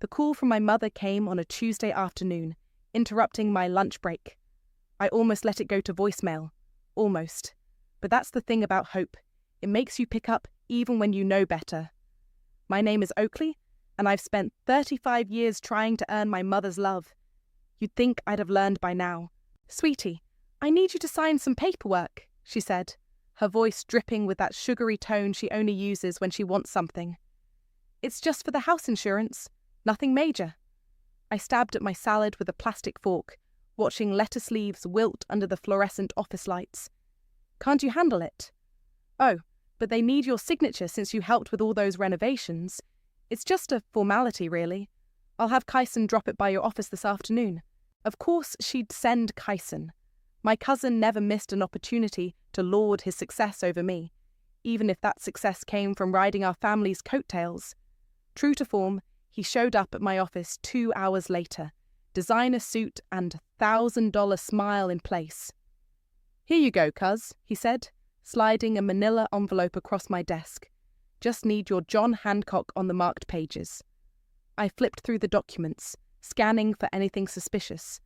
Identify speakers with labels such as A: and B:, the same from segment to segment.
A: The call from my mother came on a Tuesday afternoon, interrupting my lunch break. I almost let it go to voicemail. Almost. But that's the thing about hope. It makes you pick up even when you know better. My name is Oakley, and I've spent 35 years trying to earn my mother's love. You'd think I'd have learned by now. Sweetie, I need you to sign some paperwork, she said, her voice dripping with that sugary tone she only uses when she wants something. It's just for the house insurance, nothing major. I stabbed at my salad with a plastic fork, watching lettuce leaves wilt under the fluorescent office lights. Can't you handle it? Oh, but they need your signature since you helped with all those renovations. It's just a formality, really. I'll have Kyson drop it by your office this afternoon. Of course she'd send Kyson. My cousin never missed an opportunity to laud his success over me, even if that success came from riding our family's coattails. True to form, he showed up at my office 2 hours later, designer suit and $1,000 smile in place. Here you go, cuz, he said, sliding a manila envelope across my desk. Just need your John Hancock on the marked pages. I flipped through the documents, scanning for anything suspicious.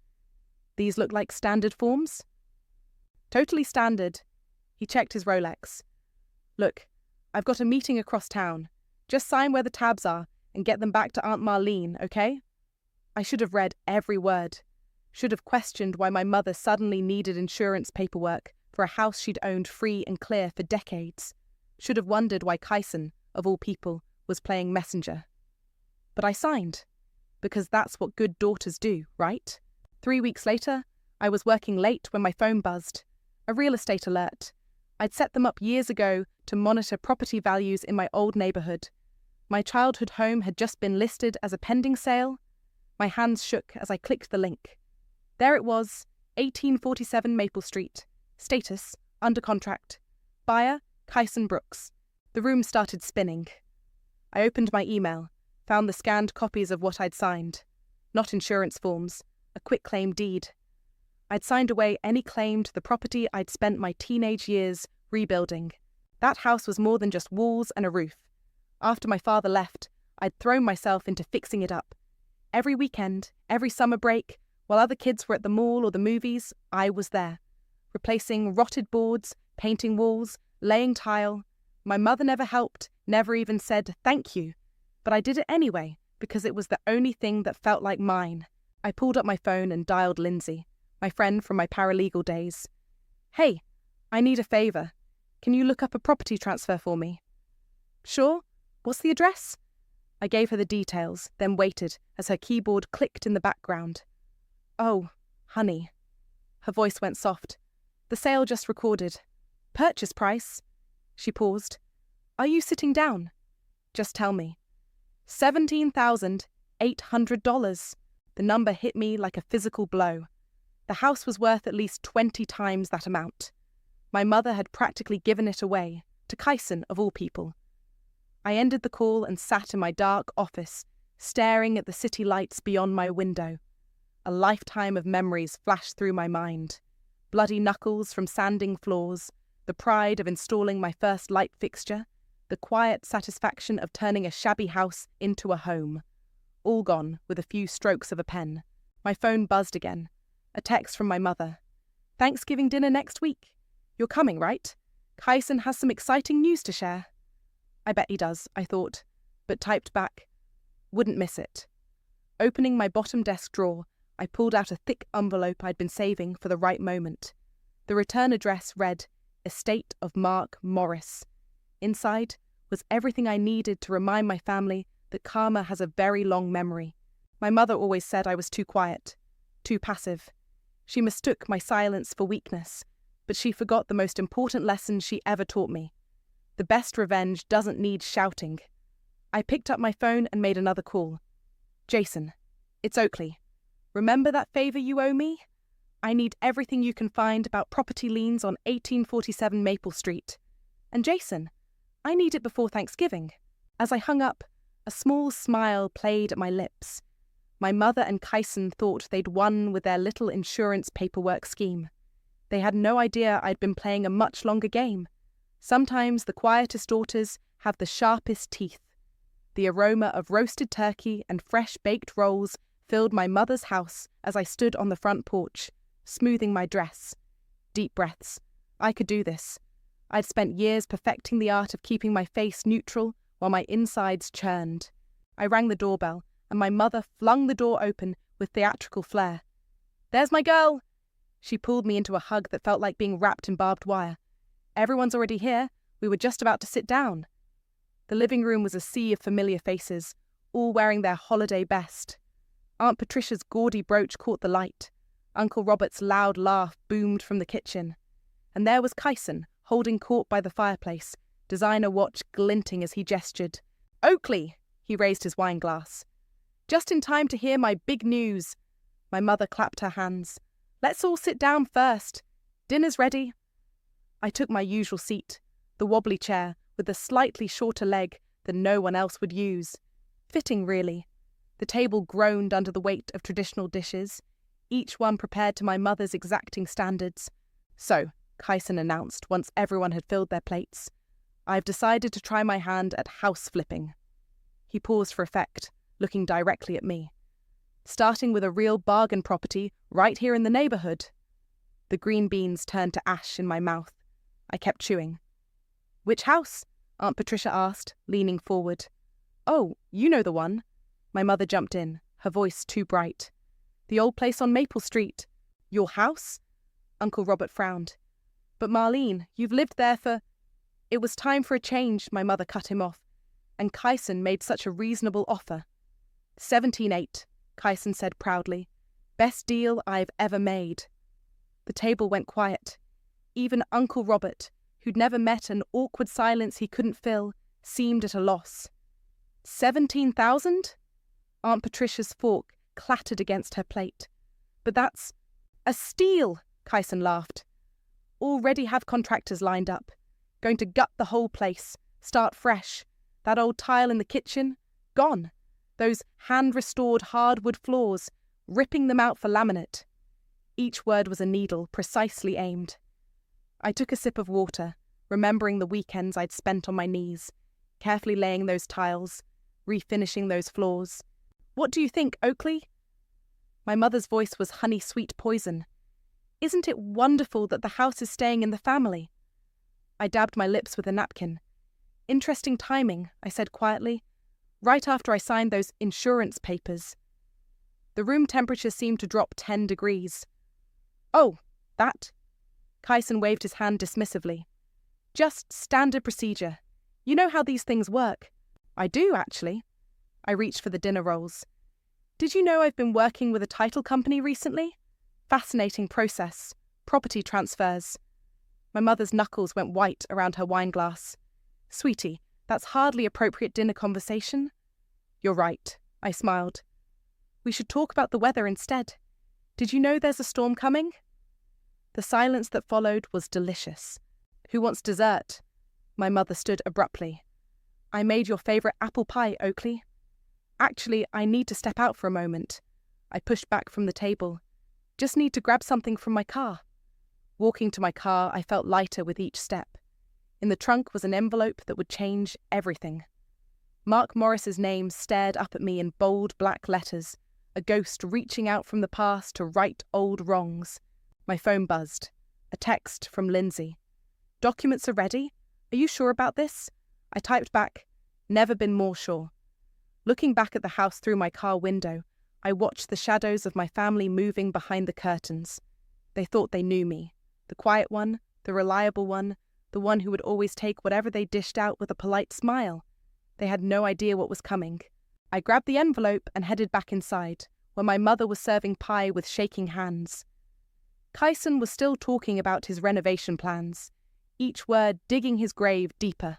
A: These look like standard forms? Totally standard. He checked his Rolex. Look, I've got a meeting across town. Just sign where the tabs are and get them back to Aunt Marlene, okay? I should have read every word. Should have questioned why my mother suddenly needed insurance paperwork for a house she'd owned free and clear for decades. Should have wondered why Kyson, of all people, was playing messenger. But I signed, because that's what good daughters do, right? 3 weeks later, I was working late when my phone buzzed. A real estate alert. I'd set them up years ago to monitor property values in my old neighborhood. My childhood home had just been listed as a pending sale. My hands shook as I clicked the link. There it was, 1847 Maple Street. Status, under contract. Buyer, Kyson Brooks. The room started spinning. I opened my email, found the scanned copies of what I'd signed. Not insurance forms, a quitclaim deed. I'd signed away any claim to the property I'd spent my teenage years rebuilding. That house was more than just walls and a roof. After my father left, I'd thrown myself into fixing it up. Every weekend, every summer break, while other kids were at the mall or the movies, I was there. Replacing rotted boards, painting walls, laying tile. My mother never helped, never even said thank you. But I did it anyway, because it was the only thing that felt like mine. I pulled up my phone and dialed Lindsay, my friend from my paralegal days. Hey, I need a favour. Can you look up a property transfer for me? Sure. What's the address? I gave her the details, then waited as her keyboard clicked in the background. Oh, honey. Her voice went soft. The sale just recorded. Purchase price? She paused. Are you sitting down? Just tell me. $17,800. The number hit me like a physical blow. The house was worth at least 20 times that amount. My mother had practically given it away, to Kyson of all people. I ended the call and sat in my dark office, staring at the city lights beyond my window. A lifetime of memories flashed through my mind. Bloody knuckles from sanding floors, the pride of installing my first light fixture, the quiet satisfaction of turning a shabby house into a home. All gone with a few strokes of a pen. My phone buzzed again. A text from my mother. Thanksgiving dinner next week. You're coming, right? Kyson has some exciting news to share. I bet he does, I thought, but typed back. Wouldn't miss it. Opening my bottom desk drawer, I pulled out a thick envelope I'd been saving for the right moment. The return address read, Estate of Mark Morris. Inside was everything I needed to remind my family that karma has a very long memory. My mother always said I was too quiet, too passive. She mistook my silence for weakness, but she forgot the most important lesson she ever taught me. The best revenge doesn't need shouting. I picked up my phone and made another call. Jason, it's Oakley. Remember that favour you owe me? I need everything you can find about property liens on 1847 Maple Street. And Jason, I need it before Thanksgiving. As I hung up, a small smile played at my lips. My mother and Kyson thought they'd won with their little insurance paperwork scheme. They had no idea I'd been playing a much longer game. Sometimes the quietest daughters have the sharpest teeth. The aroma of roasted turkey and fresh baked rolls filled my mother's house as I stood on the front porch, smoothing my dress. Deep breaths. I could do this. I'd spent years perfecting the art of keeping my face neutral while my insides churned. I rang the doorbell, and my mother flung the door open with theatrical flair. "There's my girl!" She pulled me into a hug that felt like being wrapped in barbed wire. "Everyone's already here. We were just about to sit down." The living room was a sea of familiar faces, all wearing their holiday best. Aunt Patricia's gaudy brooch caught the light. Uncle Robert's loud laugh boomed from the kitchen. And there was Kyson, holding court by the fireplace, designer watch glinting as he gestured. "Oakley!" He raised his wine glass. "Just in time to hear my big news." My mother clapped her hands. "Let's all sit down first. Dinner's ready." I took my usual seat, the wobbly chair, with a slightly shorter leg than no one else would use. Fitting, really. The table groaned under the weight of traditional dishes, each one prepared to my mother's exacting standards. "So," Kyson announced once everyone had filled their plates, "I've decided to try my hand at house flipping." He paused for effect, looking directly at me. "Starting with a real bargain property right here in the neighbourhood." The green beans turned to ash in my mouth. I kept chewing. "Which house?" Aunt Patricia asked, leaning forward. "Oh, you know the one." My mother jumped in, her voice too bright. "The old place on Maple Street." "Your house?" Uncle Robert frowned. "But Marlene, you've lived there for—" It was time for a change, my mother cut him off, and Kyson made such a reasonable offer. 17.8, Kyson said proudly. "Best deal I've ever made." The table went quiet. Even Uncle Robert, who'd never met an awkward silence he couldn't fill, seemed at a loss. 17,000? Aunt Patricia's fork clattered against her plate. "But that's a steal," Kyson laughed. "Already have contractors lined up. Going to gut the whole place, start fresh. That old tile in the kitchen, gone. Those hand-restored hardwood floors, ripping them out for laminate." Each word was a needle, precisely aimed. I took a sip of water, remembering the weekends I'd spent on my knees, carefully laying those tiles, refinishing those floors. "What do you think, Oakley?" My mother's voice was honey-sweet poison. "Isn't it wonderful that the house is staying in the family?" I dabbed my lips with a napkin. "Interesting timing," I said quietly, "right after I signed those insurance papers." The room temperature seemed to drop 10 degrees. "Oh, that?" Kyson waved his hand dismissively. "Just standard procedure. You know how these things work." "I do, actually." I reached for the dinner rolls. "Did you know I've been working with a title company recently? Fascinating process. Property transfers." My mother's knuckles went white around her wine glass. "Sweetie, that's hardly appropriate dinner conversation." "You're right," I smiled. "We should talk about the weather instead. Did you know there's a storm coming?" The silence that followed was delicious. "Who wants dessert?" My mother stood abruptly. "I made your favourite apple pie, Oakley." "Actually, I need to step out for a moment." I pushed back from the table. "Just need to grab something from my car." Walking to my car, I felt lighter with each step. In the trunk was an envelope that would change everything. Mark Morris's name stared up at me in bold black letters, a ghost reaching out from the past to right old wrongs. My phone buzzed. A text from Lindsay. "Documents are ready. Are you sure about this?" I typed back, "Never been more sure." Looking back at the house through my car window, I watched the shadows of my family moving behind the curtains. They thought they knew me. The quiet one, the reliable one, the one who would always take whatever they dished out with a polite smile. They had no idea what was coming. I grabbed the envelope and headed back inside, where my mother was serving pie with shaking hands. Kyson was still talking about his renovation plans, each word digging his grave deeper.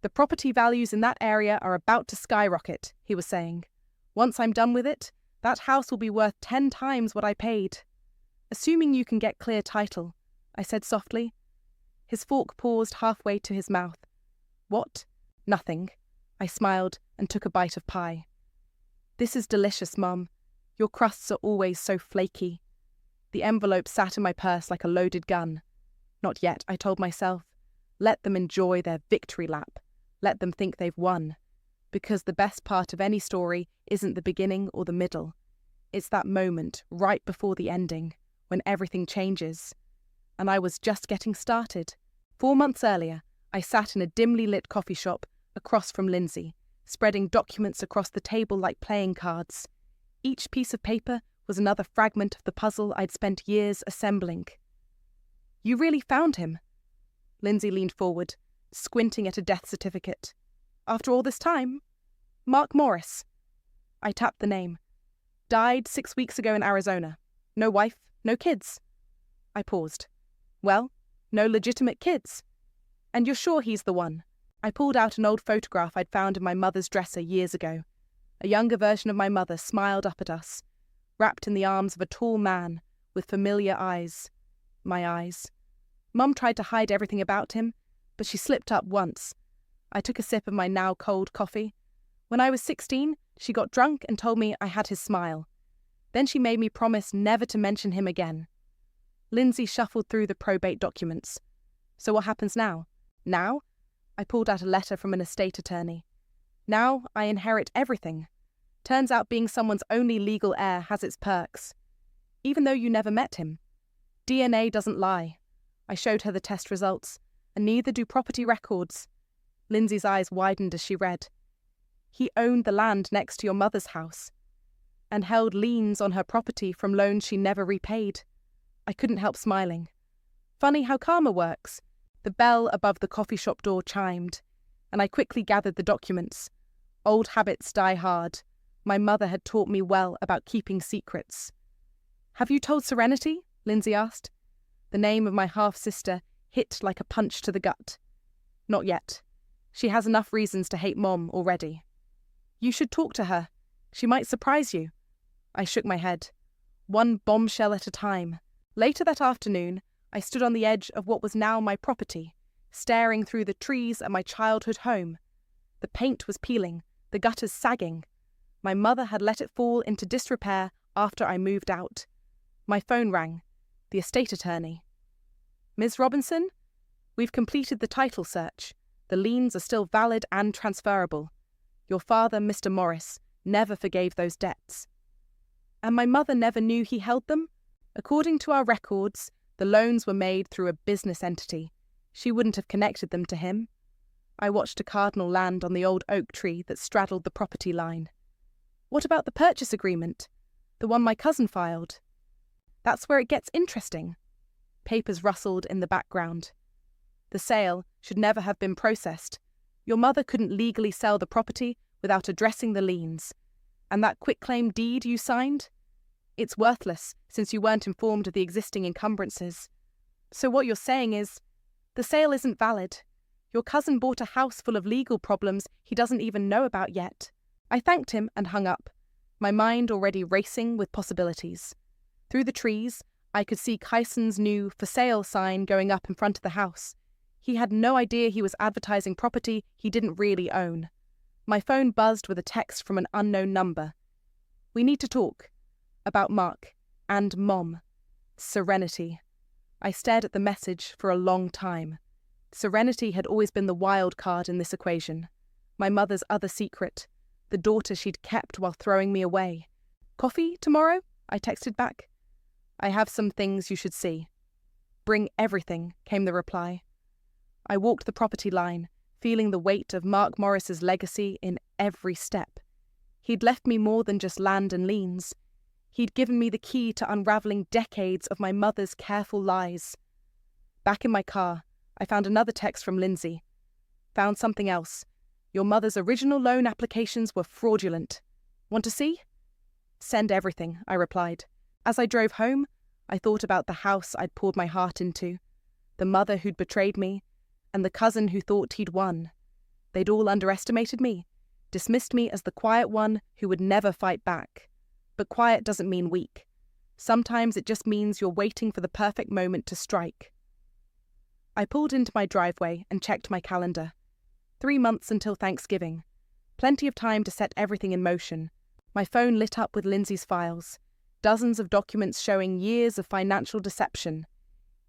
A: "The property values in that area are about to skyrocket," he was saying. "Once I'm done with it, that house will be worth 10 times what I paid." "Assuming you can get clear title," I said softly. His fork paused halfway to his mouth. "What?" "Nothing." I smiled and took a bite of pie. "This is delicious, Mum. Your crusts are always so flaky." The envelope sat in my purse like a loaded gun. Not yet, I told myself. Let them enjoy their victory lap. Let them think they've won. Because the best part of any story isn't the beginning or the middle. It's that moment right before the ending, when everything changes. And I was just getting started. 4 months earlier, I sat in a dimly lit coffee shop across from Lindsay, spreading documents across the table like playing cards. Each piece of paper was another fragment of the puzzle I'd spent years assembling. "You really found him?" Lindsay leaned forward, squinting at a death certificate. "After all this time?" "Mark Morris." I tapped the name. "Died 6 weeks ago in Arizona. No wife, no kids." I paused. "Well, no legitimate kids. And you're sure he's the one?" I pulled out an old photograph I'd found in my mother's dresser years ago. A younger version of my mother smiled up at us, wrapped in the arms of a tall man with familiar eyes. My eyes. Mum tried to hide everything about him, but she slipped up once. I took a sip of my now cold coffee. When I was 16, she got drunk and told me I had his smile. Then she made me promise never to mention him again. Lindsay shuffled through the probate documents. "So what happens now?" "Now?" I pulled out a letter from an estate attorney. "Now I inherit everything. Turns out being someone's only legal heir has its perks. Even though you never met him. DNA doesn't lie." I showed her the test results, and neither do property records. Lindsay's eyes widened as she read. "He owned the land next to your mother's house, and held liens on her property from loans she never repaid." I couldn't help smiling. Funny how karma works. The bell above the coffee shop door chimed, and I quickly gathered the documents. Old habits die hard. My mother had taught me well about keeping secrets. "Have you told Serenity?" Lindsay asked. The name of my half-sister hit like a punch to the gut. "Not yet. She has enough reasons to hate Mom already." "You should talk to her. She might surprise you." I shook my head. One bombshell at a time. Later that afternoon, I stood on the edge of what was now my property, staring through the trees at my childhood home. The paint was peeling, the gutters sagging. My mother had let it fall into disrepair after I moved out. My phone rang. The estate attorney. "Ms. Robinson? We've completed the title search. The liens are still valid and transferable. Your father, Mr. Morris, never forgave those debts." "And my mother never knew he held them?" "According to our records, the loans were made through a business entity. She wouldn't have connected them to him." I watched a cardinal land on the old oak tree that straddled the property line. "What about the purchase agreement? The one my cousin filed?" "That's where it gets interesting." Papers rustled in the background. "The sale should never have been processed. Your mother couldn't legally sell the property without addressing the liens. And that quitclaim deed you signed? It's worthless since you weren't informed of the existing encumbrances. So what you're saying is, the sale isn't valid. Your cousin bought a house full of legal problems he doesn't even know about yet." I thanked him and hung up, my mind already racing with possibilities. Through the trees, I could see Kyson's new "for sale" sign going up in front of the house. He had no idea he was advertising property he didn't really own. My phone buzzed with a text from an unknown number. "We need to talk. About Mark. And Mom. Serenity." I stared at the message for a long time. Serenity had always been the wild card in this equation. My mother's other secret. The daughter she'd kept while throwing me away. "Coffee tomorrow?" I texted back. "I have some things you should see." "Bring everything," came the reply. I walked the property line, feeling the weight of Mark Morris's legacy in every step. He'd left me more than just land and liens. He'd given me the key to unravelling decades of my mother's careful lies. Back in my car, I found another text from Lindsay. "Found something else. Your mother's original loan applications were fraudulent. Want to see?" "Send everything," I replied. As I drove home, I thought about the house I'd poured my heart into, the mother who'd betrayed me, and the cousin who thought he'd won. They'd all underestimated me, dismissed me as the quiet one who would never fight back. But quiet doesn't mean weak. Sometimes it just means you're waiting for the perfect moment to strike. I pulled into my driveway and checked my calendar. 3 months until Thanksgiving. Plenty of time to set everything in motion. My phone lit up with Lindsay's files. Dozens of documents showing years of financial deception.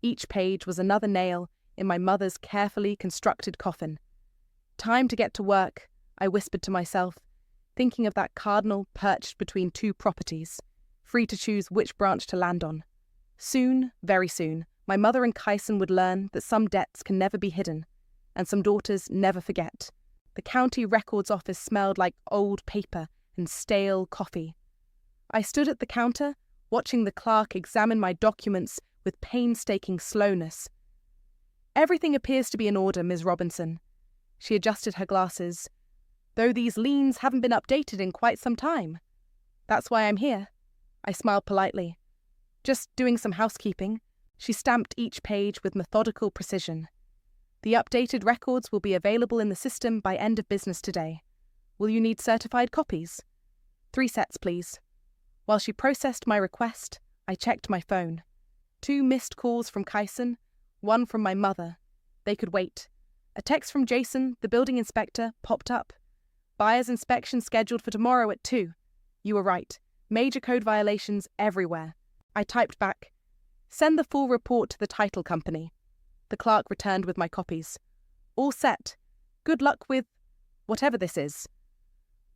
A: Each page was another nail in my mother's carefully constructed coffin. Time to get to work, I whispered to myself, thinking of that cardinal perched between two properties, free to choose which branch to land on. Soon, very soon, my mother and Kyson would learn that some debts can never be hidden, and some daughters never forget. The county records office smelled like old paper and stale coffee. I stood at the counter, watching the clerk examine my documents with painstaking slowness. "Everything appears to be in order, Ms. Robinson." She adjusted her glasses. "Though these liens haven't been updated in quite some time. That's why I'm here." I smiled politely. "Just doing some housekeeping." She stamped each page with methodical precision. "The updated records will be available in the system by end of business today. Will you need certified copies?" 3 sets, please." While she processed my request, I checked my phone. 2 missed calls from Kyson, 1 from my mother. They could wait. A text from Jason, the building inspector, popped up. "Buyer's inspection scheduled for tomorrow at 2. You were right. Major code violations everywhere." I typed back, "Send the full report to the title company." The clerk returned with my copies. "All set. Good luck with whatever this is."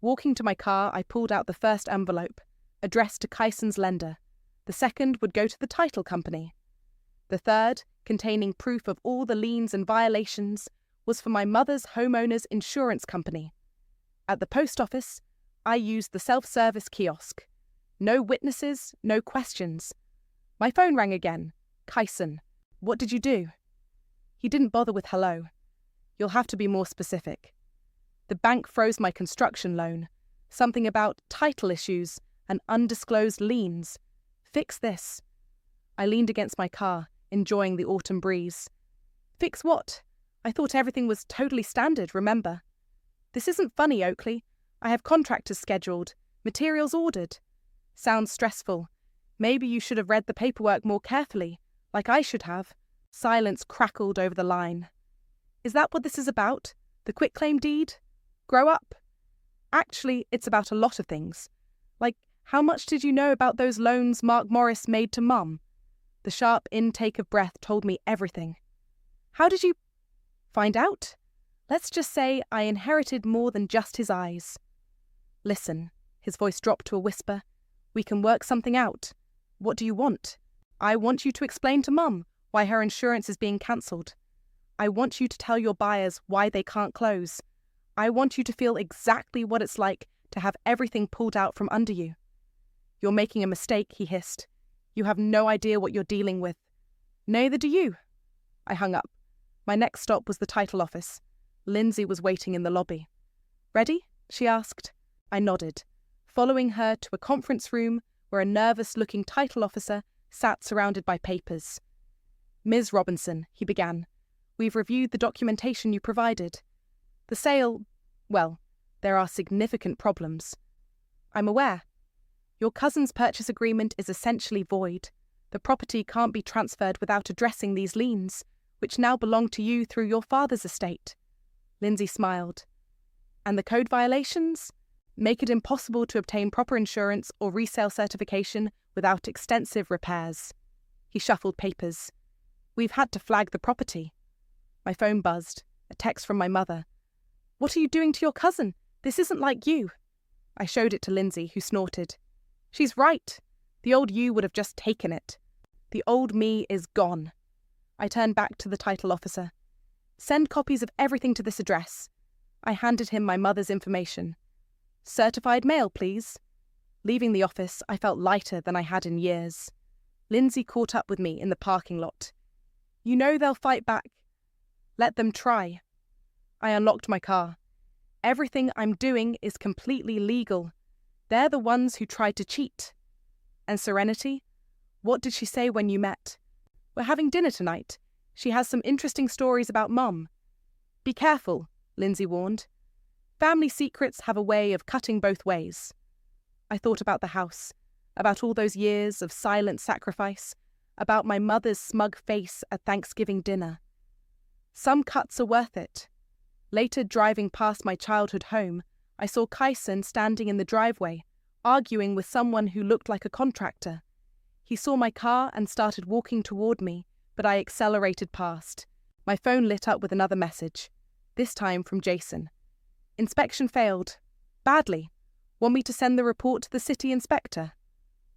A: Walking to my car, I pulled out the first envelope, addressed to Kyson's lender. The second would go to the title company. The third, containing proof of all the liens and violations, was for my mother's homeowner's insurance company. At the post office, I used the self-service kiosk. No witnesses, no questions. My phone rang again. "Kyson, what did you do?" He didn't bother with hello. "You'll have to be more specific." "The bank froze my construction loan. Something about title issues and undisclosed liens. Fix this." I leaned against my car, enjoying the autumn breeze. "Fix what? I thought everything was totally standard, remember?" "This isn't funny, Oakley. I have contractors scheduled, materials ordered." "Sounds stressful. Maybe you should have read the paperwork more carefully, like I should have." Silence crackled over the line. "Is that what this is about? The quitclaim deed? Grow up." "Actually, it's about a lot of things. Like, how much did you know about those loans Mark Morris made to Mum?" The sharp intake of breath told me everything. "How did you find out?" "Let's just say I inherited more than just his eyes." "Listen," his voice dropped to a whisper. "We can work something out. What do you want?" "I want you to explain to Mum why her insurance is being cancelled. I want you to tell your buyers why they can't close. I want you to feel exactly what it's like to have everything pulled out from under you." "You're making a mistake," he hissed. "You have no idea what you're dealing with." "Neither do you." I hung up. My next stop was the title office. Lindsay was waiting in the lobby. "Ready?" she asked. I nodded, following her to a conference room where a nervous-looking title officer sat surrounded by papers. "Ms. Robinson," he began, "we've reviewed the documentation you provided. The sale, well, there are significant problems." "I'm aware. Your cousin's purchase agreement is essentially void. The property can't be transferred without addressing these liens, which now belong to you through your father's estate." Lindsay smiled. "And the code violations? Make it impossible to obtain proper insurance or resale certification without extensive repairs." He shuffled papers. "We've had to flag the property." My phone buzzed. A text from my mother. "What are you doing to your cousin? This isn't like you." I showed it to Lindsay, who snorted. "She's right. The old you would have just taken it. The old me is gone." I turned back to the title officer. "Send copies of everything to this address." I handed him my mother's information. "Certified mail, please." Leaving the office, I felt lighter than I had in years. Lindsay caught up with me in the parking lot. "You know they'll fight back." "Let them try." I unlocked my car. "Everything I'm doing is completely legal. They're the ones who tried to cheat." "And Serenity? What did she say when you met?" "We're having dinner tonight. She has some interesting stories about Mum." "Be careful," Lindsay warned. "Family secrets have a way of cutting both ways." I thought about the house, about all those years of silent sacrifice, about my mother's smug face at Thanksgiving dinner. Some cuts are worth it. Later, driving past my childhood home, I saw Kyson standing in the driveway, arguing with someone who looked like a contractor. He saw my car and started walking toward me, but I accelerated past. My phone lit up with another message, this time from Jason. Inspection failed. Badly. Want me to send the report to the city inspector?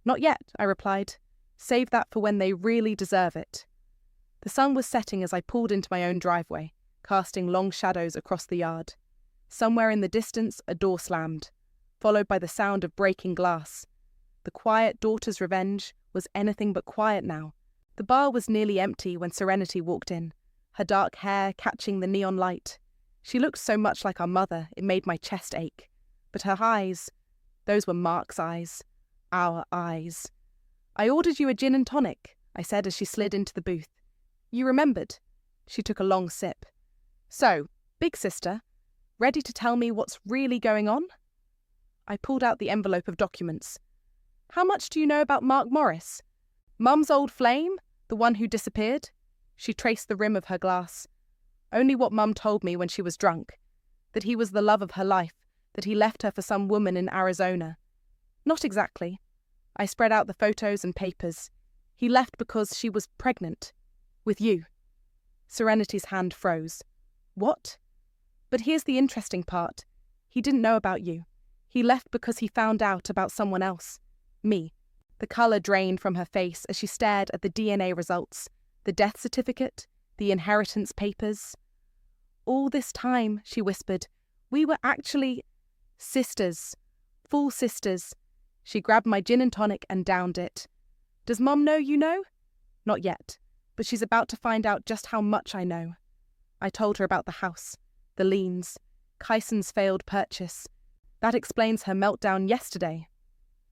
A: Not yet, I replied. Save that for when they really deserve it. The sun was setting as I pulled into my own driveway, casting long shadows across the yard. Somewhere in the distance, a door slammed, followed by the sound of breaking glass. The quiet daughter's revenge was anything but quiet now. The bar was nearly empty when Serenity walked in, her dark hair catching the neon light. She looked so much like our mother, it made my chest ache. But her eyes, those were Mark's eyes. Our eyes. I ordered you a gin and tonic, I said as she slid into the booth. You remembered. She took a long sip. So, big sister, ready to tell me what's really going on? I pulled out the envelope of documents. How much do you know about Mark Morris? Mum's old flame? The one who disappeared? She traced the rim of her glass. Only what Mum told me when she was drunk. That he was the love of her life, that he left her for some woman in Arizona. Not exactly. I spread out the photos and papers. He left because she was pregnant. With you. Serenity's hand froze. What? But here's the interesting part. He didn't know about you. He left because he found out about someone else. Me. The colour drained from her face as she stared at the DNA results, the death certificate, the inheritance papers. All this time, she whispered, we were actually sisters. Full sisters. She grabbed my gin and tonic and downed it. Does Mum know you know? Not yet, but she's about to find out just how much I know. I told her about the house, the liens, Kyson's failed purchase. That explains her meltdown yesterday.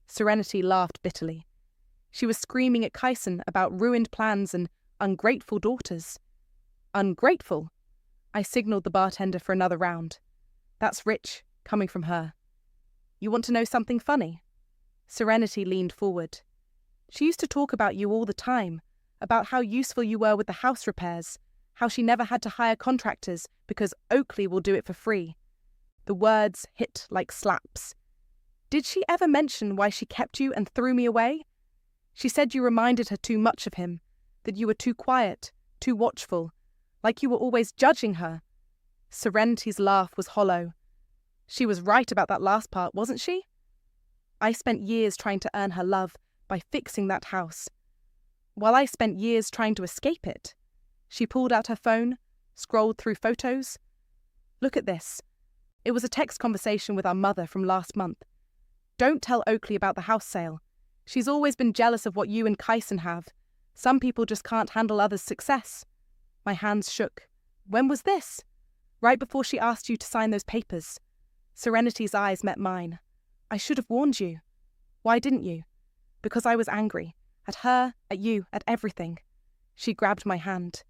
A: Serenity laughed bitterly. She was screaming at Kyson about ruined plans and ungrateful daughters. Ungrateful? I signalled the bartender for another round. That's rich, coming from her. You want to know something funny? Serenity leaned forward. She used to talk about you all the time, about how useful you were with the house repairs, how she never had to hire contractors because Oakley will do it for free. The words hit like slaps. Did she ever mention why she kept you and threw me away? She said you reminded her too much of him, that you were too quiet, too watchful, like you were always judging her. Serenity's laugh was hollow. She was right about that last part, wasn't she? I spent years trying to earn her love by fixing that house, while I spent years trying to escape it. She pulled out her phone, scrolled through photos. Look at this. It was a text conversation with our mother from last month. Don't tell Oakley about the house sale. She's always been jealous of what you and Kyson have. Some people just can't handle others' success. My hands shook. When was this? Right before she asked you to sign those papers. Serenity's eyes met mine. I should have warned you. Why didn't you? Because I was angry. At her, at you, at everything. She grabbed my hand.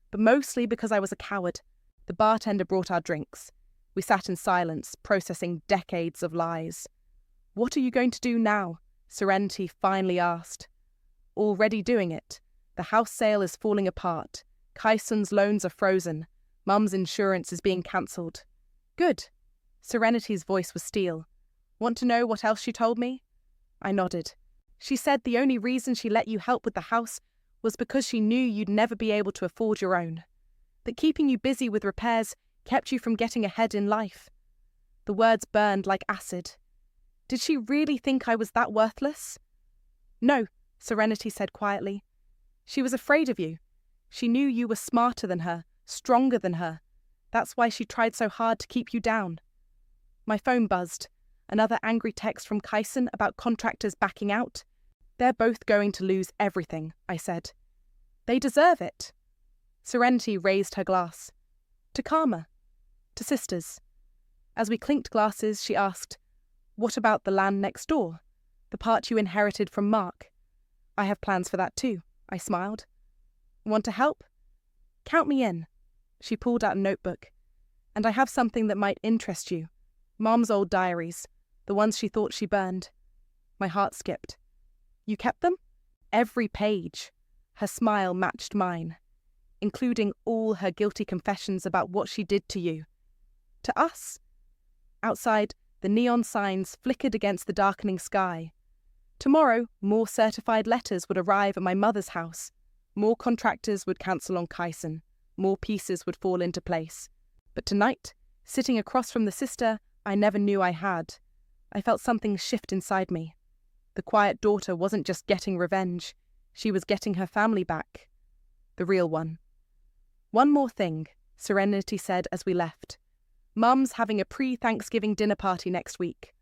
A: But mostly because I was a coward. The bartender brought our drinks. We sat in silence, processing decades of lies. What are you going to do now? Serenity finally asked. Already doing it. The house sale is falling apart. Kyson's loans are frozen. Mum's insurance is being cancelled. Good. Serenity's voice was steel. Want to know what else she told me? I nodded. She said the only reason she let you help with the house was because she knew you'd never be able to afford your own. That keeping you busy with repairs kept you from getting ahead in life. The words burned like acid. Did she really think I was that worthless? No, Serenity said quietly. She was afraid of you. She knew you were smarter than her, stronger than her. That's why she tried so hard to keep you down. My phone buzzed. Another angry text from Kyson about contractors backing out. They're both going to lose everything, I said. They deserve it. Serenity raised her glass. To Karma. To sisters. As we clinked glasses, she asked, what about the land next door? The part you inherited from Mark? I have plans for that too, I smiled. Want to help? Count me in. She pulled out a notebook. And I have something that might interest you. Mom's old diaries, the ones she thought she burned. My heart skipped. You kept them? Every page. Her smile matched mine, including all her guilty confessions about what she did to you. To us. Outside, the neon signs flickered against the darkening sky. Tomorrow, more certified letters would arrive at my mother's house. More contractors would cancel on Kyson. More pieces would fall into place. But tonight, Sitting across from the sister I never knew I had, I felt something shift inside me. The quiet daughter wasn't just getting revenge, she was getting her family back. The real one. "One more thing," Serenity said as we left. "Mum's having a pre-Thanksgiving dinner party next week.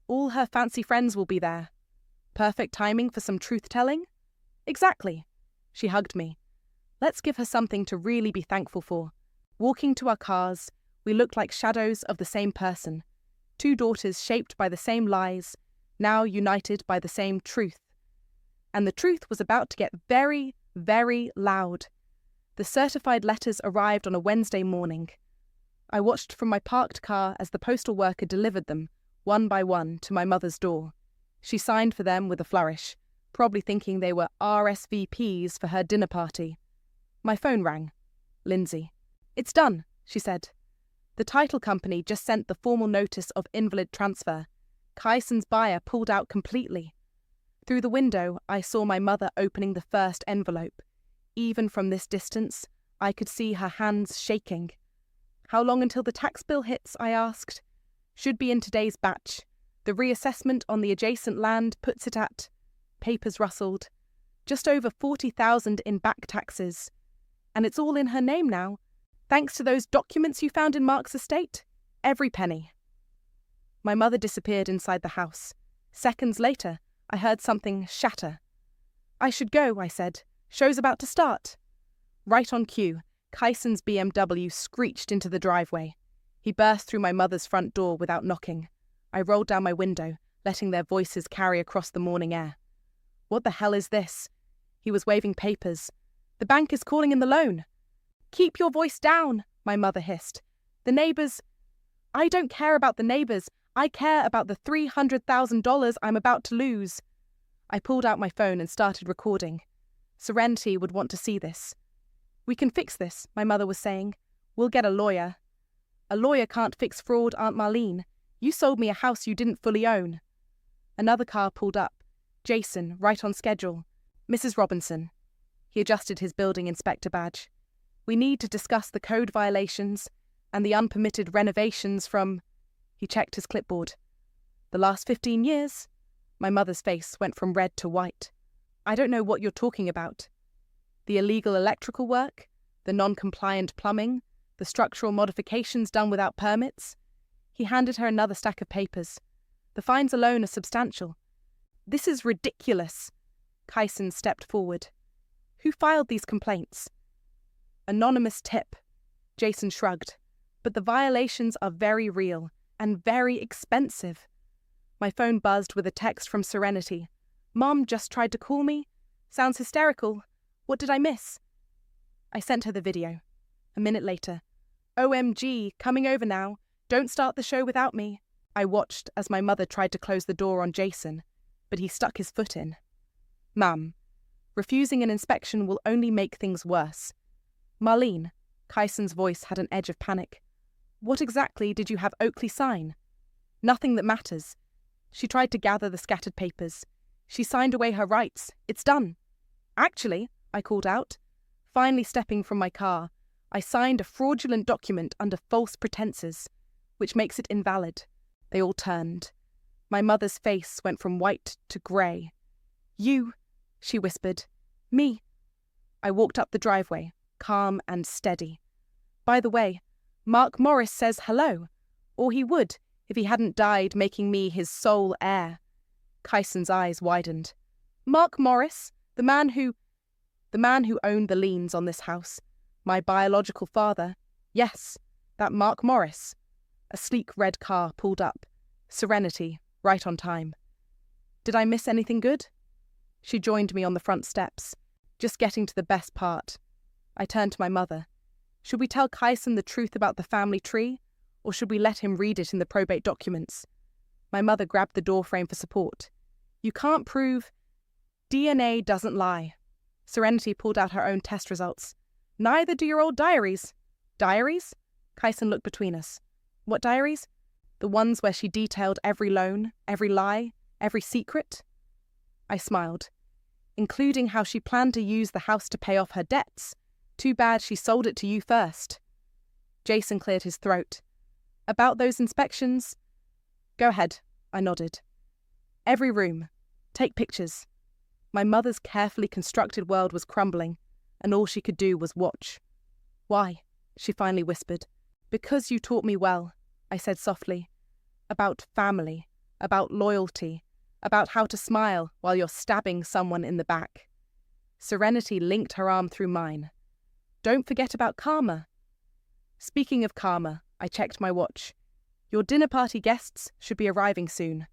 A: All her fancy friends will be there. Perfect timing for some truth-telling?" "Exactly." She hugged me. "Let's give her something to really be thankful for." Walking to our cars, we looked like shadows of the same person. Two daughters shaped by the same lies, now united by the same truth. And the truth was about to get very, very loud. The certified letters arrived on a Wednesday morning. I watched from my parked car as the postal worker delivered them, one by one, to my mother's door. She signed for them with a flourish, probably thinking they were RSVPs for her dinner party. My phone rang. Lindsay. "It's done," she said. "The title company just sent the formal notice of invalid transfer. Kyson's buyer pulled out completely." Through the window, I saw my mother opening the first envelope. Even from this distance, I could see her hands shaking. "How long until the tax bill hits?" I asked. "Should be in today's batch. The reassessment on the adjacent land puts it at..." Papers rustled. "Just over 40,000 in back taxes. And it's all in her name now. Thanks to those documents you found in Mark's estate. Every penny." My mother disappeared inside the house. Seconds later, I heard something shatter. "I should go," I said. "Show's about to start." Right on cue, Kyson's BMW screeched into the driveway. He burst through my mother's front door without knocking. I rolled down my window, letting their voices carry across the morning air. "What the hell is this?" He was waving papers. "The bank is calling in the loan." "Keep your voice down," my mother hissed. "The neighbours..." "I don't care about the neighbours. I care about the $300,000 I'm about to lose." I pulled out my phone and started recording. Serenity would want to see this. "We can fix this," my mother was saying. "We'll get a lawyer." "A lawyer can't fix fraud, Aunt Marlene. You sold me a house you didn't fully own." Another car pulled up. Jason, right on schedule. "Mrs. Robinson." He adjusted his building inspector badge. "We need to discuss the code violations and the unpermitted renovations from..." He checked his clipboard. "The last 15 years?" My mother's face went from red to white. "I don't know what you're talking about." "The illegal electrical work, the non-compliant plumbing, the structural modifications done without permits." He handed her another stack of papers. "The fines alone are substantial." "This is ridiculous." Kyson stepped forward. "Who filed these complaints?" "Anonymous tip." Jason shrugged. "But the violations are very real and very expensive." My phone buzzed with a text from Serenity. "Mom just tried to call me. Sounds hysterical. What did I miss?" I sent her the video. A minute later. "OMG, coming over now. Don't start the show without me." I watched as my mother tried to close the door on Jason, but he stuck his foot in. "Ma'am, refusing an inspection will only make things worse." "Marlene," Kyson's voice had an edge of panic. "What exactly did you have Oakley sign?" "Nothing that matters." She tried to gather the scattered papers. "She signed away her rights. It's done." "Actually," I called out, finally stepping from my car, "I signed a fraudulent document under false pretenses, which makes it invalid." They all turned. My mother's face went from white to grey. "You," she whispered. "Me." I walked up the driveway, calm and steady. "By the way, Mark Morris says hello, or he would if he hadn't died making me his sole heir." Kyson's eyes widened. "Mark Morris, the man who owned the liens on this house. My biological father. Yes, that Mark Morris." A sleek red car pulled up. Serenity, right on time. "Did I miss anything good?" She joined me on the front steps, just getting to the best part. I turned to my mother. "Should we tell Kyson the truth about the family tree, or should we let him read it in the probate documents?" My mother grabbed the doorframe for support. "You can't prove..." "DNA doesn't lie." Serenity pulled out her own test results. "Neither do your old diaries." "Diaries?" Kyson looked between us. "What diaries?" "The ones where she detailed every loan, every lie, every secret." I smiled. "Including how she planned to use the house to pay off her debts. Too bad she sold it to you first." Jason cleared his throat. About those inspections? Go ahead, I nodded. Every room. Take pictures. My mother's carefully constructed world was crumbling, and all she could do was watch. Why? She finally whispered. Because you taught me well, I said softly. About family, about loyalty, about how to smile while you're stabbing someone in the back. Serenity linked her arm through mine. Don't forget about karma. Speaking of karma, I checked my watch. Your dinner party guests should be arriving soon.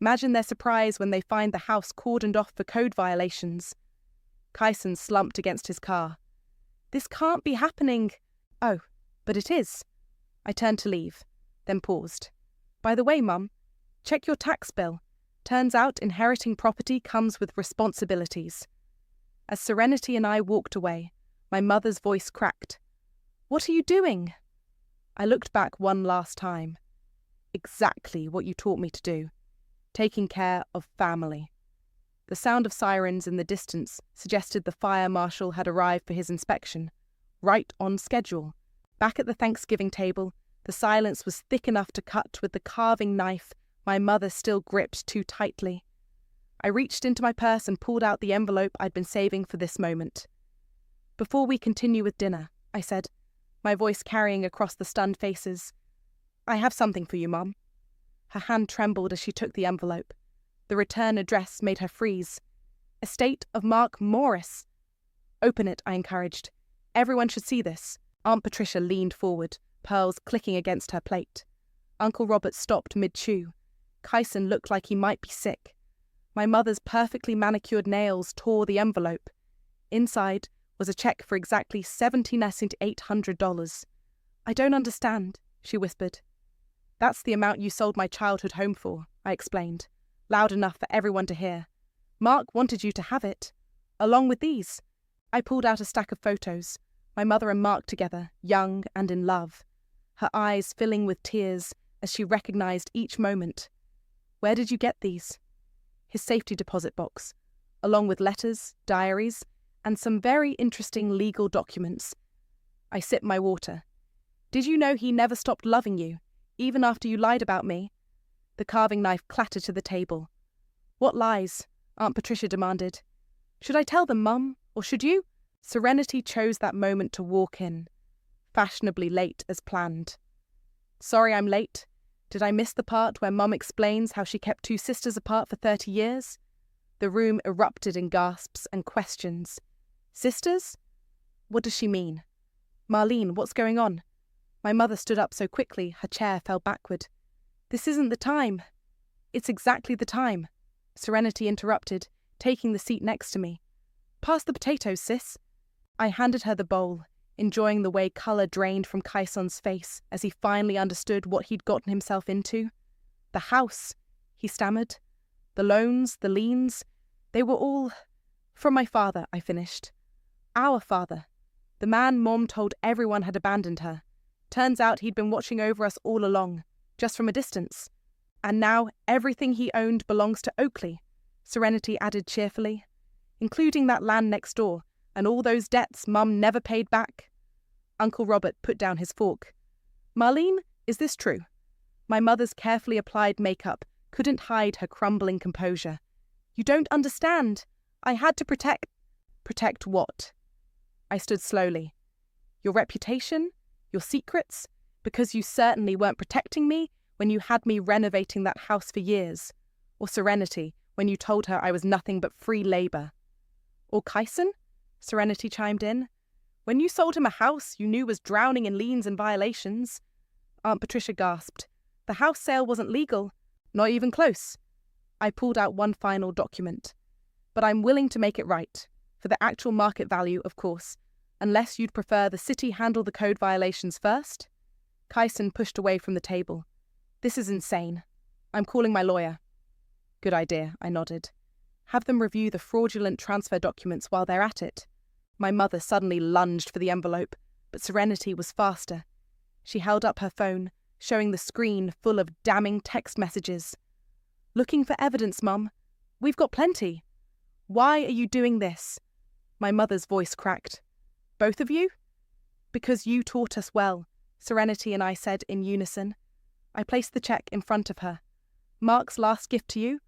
A: Imagine their surprise when they find the house cordoned off for code violations. Kyson slumped against his car. This can't be happening. Oh, but it is. I turned to leave, then paused. By the way, Mum, check your tax bill. Turns out inheriting property comes with responsibilities. As Serenity and I walked away, my mother's voice cracked. What are you doing? I looked back one last time. Exactly what you taught me to do. Taking care of family. The sound of sirens in the distance suggested the fire marshal had arrived for his inspection, right on schedule. Back at the Thanksgiving table, the silence was thick enough to cut with the carving knife my mother still gripped too tightly. I reached into my purse and pulled out the envelope I'd been saving for this moment. Before we continue with dinner, I said, my voice carrying across the stunned faces, I have something for you, Mum. Her hand trembled as she took the envelope. The return address made her freeze. Estate of Mark Morris. Open it, I encouraged. Everyone should see this. Aunt Patricia leaned forward, pearls clicking against her plate. Uncle Robert stopped mid-chew. Kyson looked like he might be sick. My mother's perfectly manicured nails tore the envelope. Inside was a check for exactly $1,700. I don't understand, she whispered. That's the amount you sold my childhood home for, I explained, loud enough for everyone to hear. Mark wanted you to have it, along with these. I pulled out a stack of photos, my mother and Mark together, young and in love, her eyes filling with tears as she recognized each moment. Where did you get these? His safety deposit box, along with letters, diaries, and some very interesting legal documents. I sipped my water. Did you know he never stopped loving you, even after you lied about me? The carving knife clattered to the table. What lies? Aunt Patricia demanded. Should I tell them, Mum, or should you? Serenity chose that moment to walk in, fashionably late as planned. Sorry I'm late. Did I miss the part where Mum explains how she kept two sisters apart for 30 years? The room erupted in gasps and questions. Sisters? What does she mean? Marlene, what's going on? My mother stood up so quickly her chair fell backward. This isn't the time. It's exactly the time. Serenity interrupted, taking the seat next to me. Pass the potatoes, sis. I handed her the bowl, enjoying the way colour drained from Kyson's face as he finally understood what he'd gotten himself into. The house, he stammered. The loans, the liens, they were all from my father, I finished. Our father. The man Mom told everyone had abandoned her. Turns out he'd been watching over us all along, just from a distance. And now everything he owned belongs to Oakley, Serenity added cheerfully, including that land next door and all those debts Mum never paid back. Uncle Robert put down his fork. Marlene, is this true? My mother's carefully applied makeup couldn't hide her crumbling composure. You don't understand. I had to protect... Protect what? I stood slowly. Your reputation? Your secrets? Because you certainly weren't protecting me when you had me renovating that house for years. Or Serenity, when you told her I was nothing but free labour. Or Kyson? Serenity chimed in. When you sold him a house you knew was drowning in liens and violations. Aunt Patricia gasped. The house sale wasn't legal. Not even close. I pulled out one final document. But I'm willing to make it right. For the actual market value, of course. Unless you'd prefer the city handle the code violations first? Kyson pushed away from the table. This is insane. I'm calling my lawyer. Good idea, I nodded. Have them review the fraudulent transfer documents while they're at it. My mother suddenly lunged for the envelope, but Serenity was faster. She held up her phone, showing the screen full of damning text messages. Looking for evidence, Mum. We've got plenty. Why are you doing this? My mother's voice cracked. Both of you? Because you taught us well, Serenity and I said in unison. I placed the check in front of her. "Mark's last gift to you?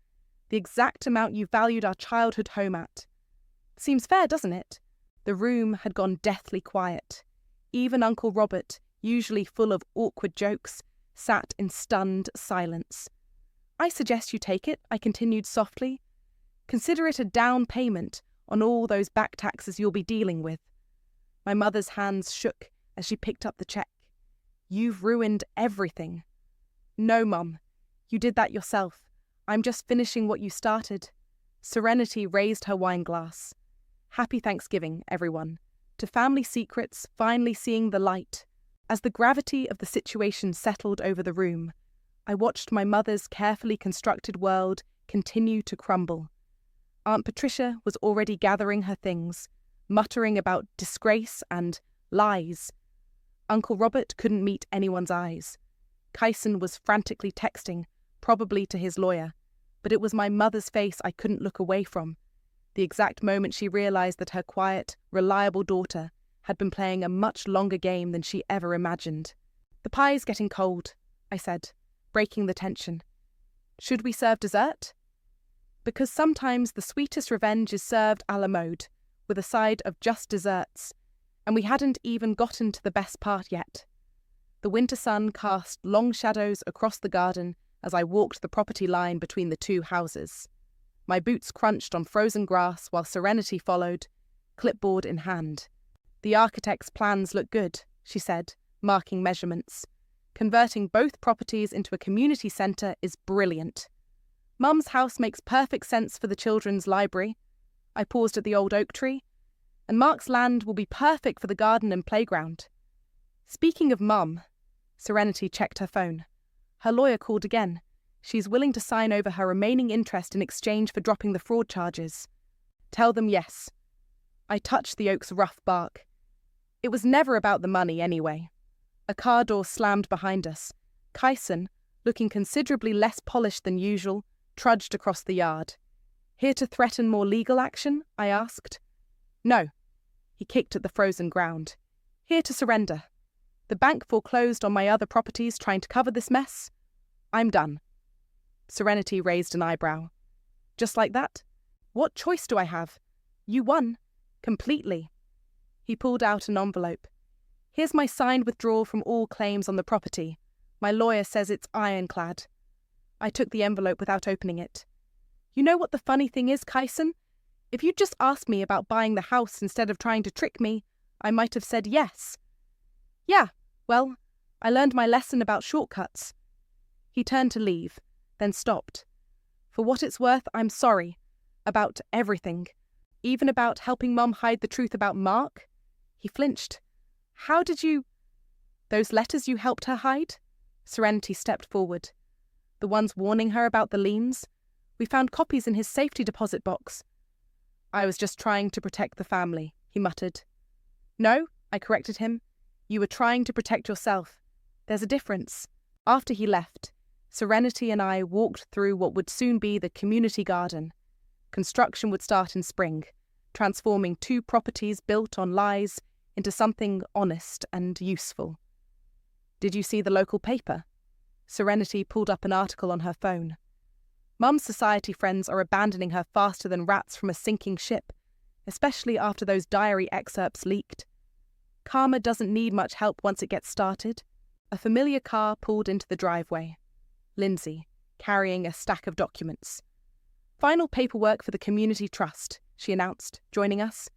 A: The exact amount you valued our childhood home at." Seems fair, doesn't it? The room had gone deathly quiet. Even Uncle Robert, usually full of awkward jokes, sat in stunned silence. "I suggest you take it," I continued softly. "Consider it a down payment on all those back taxes you'll be dealing with." My mother's hands shook as she picked up the check. "You've ruined everything." "No, Mum. You did that yourself. I'm just finishing what you started." Serenity raised her wine glass. "Happy Thanksgiving, everyone. To family secrets finally seeing the light." As the gravity of the situation settled over the room, I watched my mother's carefully constructed world continue to crumble. Aunt Patricia was already gathering her things, muttering about disgrace and lies. Uncle Robert couldn't meet anyone's eyes. Kyson was frantically texting, probably to his lawyer, but it was my mother's face I couldn't look away from, the exact moment she realized that her quiet, reliable daughter had been playing a much longer game than she ever imagined. "The pie's getting cold," I said, breaking the tension. "Should we serve dessert?" Because sometimes the sweetest revenge is served a la mode, with a side of just desserts, and we hadn't even gotten to the best part yet. The winter sun cast long shadows across the garden as I walked the property line between the two houses. My boots crunched on frozen grass while Serenity followed, clipboard in hand. "The architect's plans look good," she said, marking measurements. "Converting both properties into a community centre is brilliant. Mum's house makes perfect sense for the children's library." I paused at the old oak tree. "And Mark's land will be perfect for the garden and playground." "Speaking of Mum," Serenity checked her phone. "Her lawyer called again. She's willing to sign over her remaining interest in exchange for dropping the fraud charges." "Tell them yes." I touched the oak's rough bark. It was never about the money anyway. A car door slammed behind us. Kyson, looking considerably less polished than usual, trudged across the yard. "Here to threaten more legal action?" I asked. "No." He kicked at the frozen ground. "Here to surrender. The bank foreclosed on my other properties trying to cover this mess. I'm done." Serenity raised an eyebrow. "Just like that? What choice do I have? You won. Completely." He pulled out an envelope. "Here's my signed withdrawal from all claims on the property. My lawyer says it's ironclad." I took the envelope without opening it. "You know what the funny thing is, Kyson? If you'd just asked me about buying the house instead of trying to trick me, I might have said yes." "Yeah, well, I learned my lesson about shortcuts." He turned to leave, then stopped. "For what it's worth, I'm sorry. About everything. Even about helping Mum hide the truth about Mark." He flinched. "How did you—" "Those letters you helped her hide?" Serenity stepped forward. "The ones warning her about the liens? We found copies in his safety deposit box." "I was just trying to protect the family," he muttered. "No," I corrected him. "You were trying to protect yourself. There's a difference." After he left, Serenity and I walked through what would soon be the community garden. Construction would start in spring, transforming two properties built on lies into something honest and useful. "Did you see the local paper?" Serenity pulled up an article on her phone. "Mum's society friends are abandoning her faster than rats from a sinking ship, especially after those diary excerpts leaked. Karma doesn't need much help once it gets started." A familiar car pulled into the driveway. Lindsay, carrying a stack of documents. "Final paperwork for the community trust," she announced, joining us.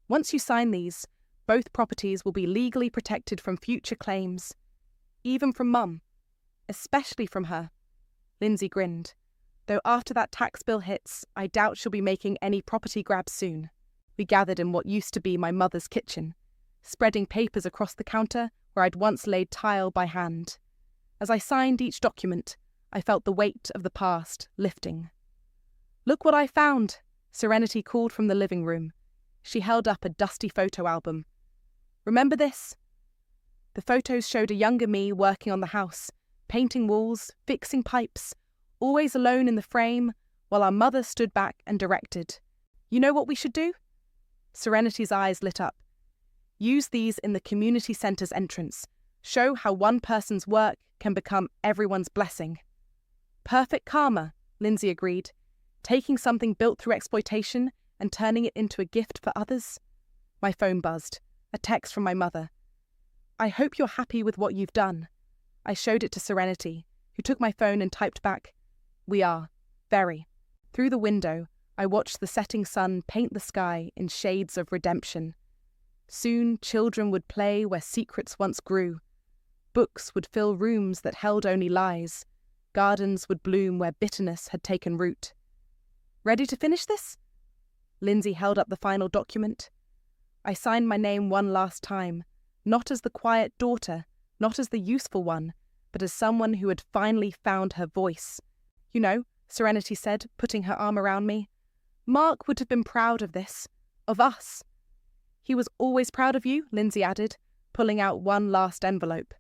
A: "Once you sign these, both properties will be legally protected from future claims. Even from Mum. Especially from her." Lindsay grinned. "Though after that tax bill hits, I doubt she'll be making any property grabs soon." We gathered in what used to be my mother's kitchen, spreading papers across the counter where I'd once laid tile by hand. As I signed each document, I felt the weight of the past lifting. "Look what I found," Serenity called from the living room. She held up a dusty photo album. "Remember this?" The photos showed a younger me working on the house, painting walls, fixing pipes, always alone in the frame, while our mother stood back and directed. "You know what we should do?" Serenity's eyes lit up. "Use these in the community centre's entrance. Show how one person's work can become everyone's blessing. Perfect karma, Lindsay agreed. Taking something built through exploitation and turning it into a gift for others. My phone buzzed. A text from my mother. I hope you're happy with what you've done. I showed it to Serenity, who took my phone and typed back, We are. Very. Through the window, I watched the setting sun paint the sky in shades of redemption. Soon, children would play where secrets once grew. Books would fill rooms that held only lies. Gardens would bloom where bitterness had taken root. Ready to finish this? Lindsay held up the final document. I signed my name one last time, not as the quiet daughter, not as the useful one, but as someone who had finally found her voice. You know, Serenity said, putting her arm around me. Mark would have been proud of this, of us. He was always proud of you, Lindsay added, pulling out one last envelope.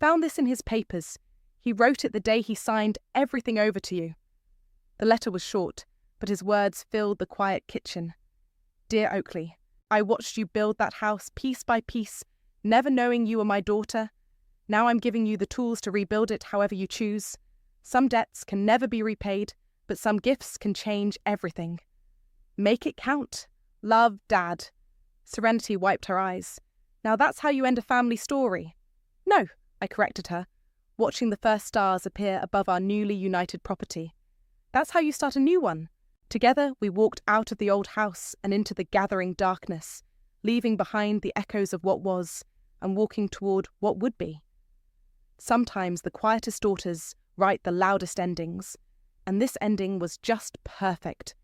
A: Found this in his papers. He wrote it the day he signed everything over to you. The letter was short, but his words filled the quiet kitchen. Dear Oakley, I watched you build that house piece by piece, never knowing you were my daughter. Now I'm giving you the tools to rebuild it however you choose. Some debts can never be repaid, but some gifts can change everything. Make it count. Love, Dad. Serenity wiped her eyes. Now that's how you end a family story. No, I corrected her, watching the first stars appear above our newly united property. That's how you start a new one. Together we walked out of the old house and into the gathering darkness, leaving behind the echoes of what was and walking toward what would be. Sometimes the quietest daughters write the loudest endings, and this ending was just perfect.